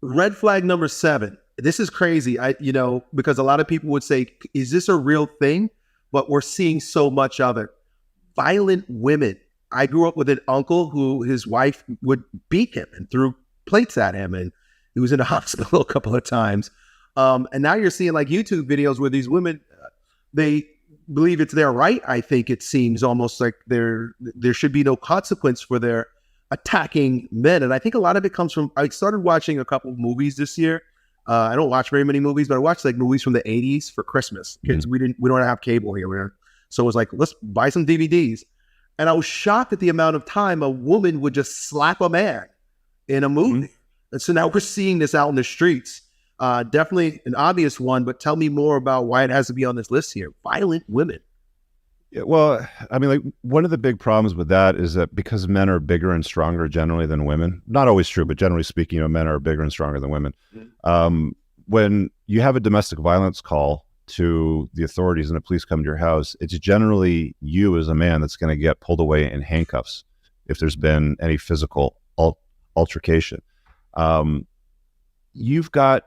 Red flag number 7. This is crazy. Because a lot of people would say, is this a real thing? But we're seeing so much of it. Violent women. I grew up with an uncle who his wife would beat him and threw plates at him, and he was in the hospital a couple of times. And now you're seeing like YouTube videos where these women, they believe it's their right. I think it seems almost like there should be no consequence for their attacking men. And I think a lot of it comes from, I started watching a couple of movies this year. I don't watch very many movies, but I watched like movies from the 80s for Christmas. Kids, we don't have cable here. So it was like, let's buy some DVDs. And I was shocked at the amount of time a woman would just slap a man in a movie. And so now we're seeing this out in the streets. Definitely an obvious one, but tell me more about why it has to be on this list here. Violent women. Yeah, well, I mean, like one of the big problems with that is that because men are bigger and stronger generally than women, not always true, but generally speaking, men are bigger and stronger than women. When you have a domestic violence call to the authorities and the police come to your house, it's generally you as a man that's going to get pulled away in handcuffs if there's been any physical altercation. You've got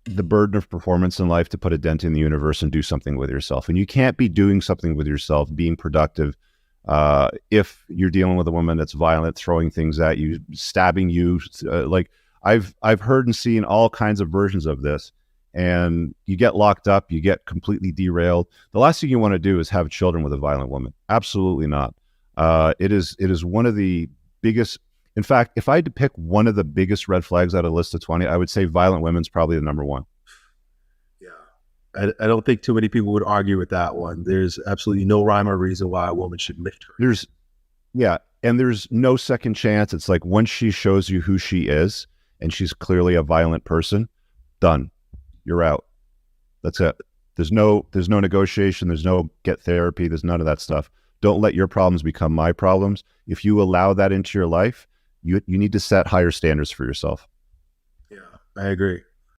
the burden of performance in life to put a dent in the universe and do something with yourself. And you can't be doing something with yourself, being productive, if you're dealing with a woman that's violent, throwing things at you, stabbing you. Like I've heard and seen all kinds of versions of this, and you get locked up, you get completely derailed. The last thing you want to do is have children with a violent woman. Absolutely not. It is one of the biggest. In fact, if I had to pick one of the biggest red flags out of a list of 20, I would say violent women's probably the number one. Yeah. I don't think too many people would argue with that one. There's absolutely no rhyme or reason why a woman should lift her. And there's no second chance. It's like once she shows you who she is and she's clearly a violent person, done. You're out. That's it. There's no negotiation. There's no get therapy. There's none of that stuff. Don't let your problems become my problems. If you allow that into your life, you need to set higher standards for yourself. Yeah, I agree.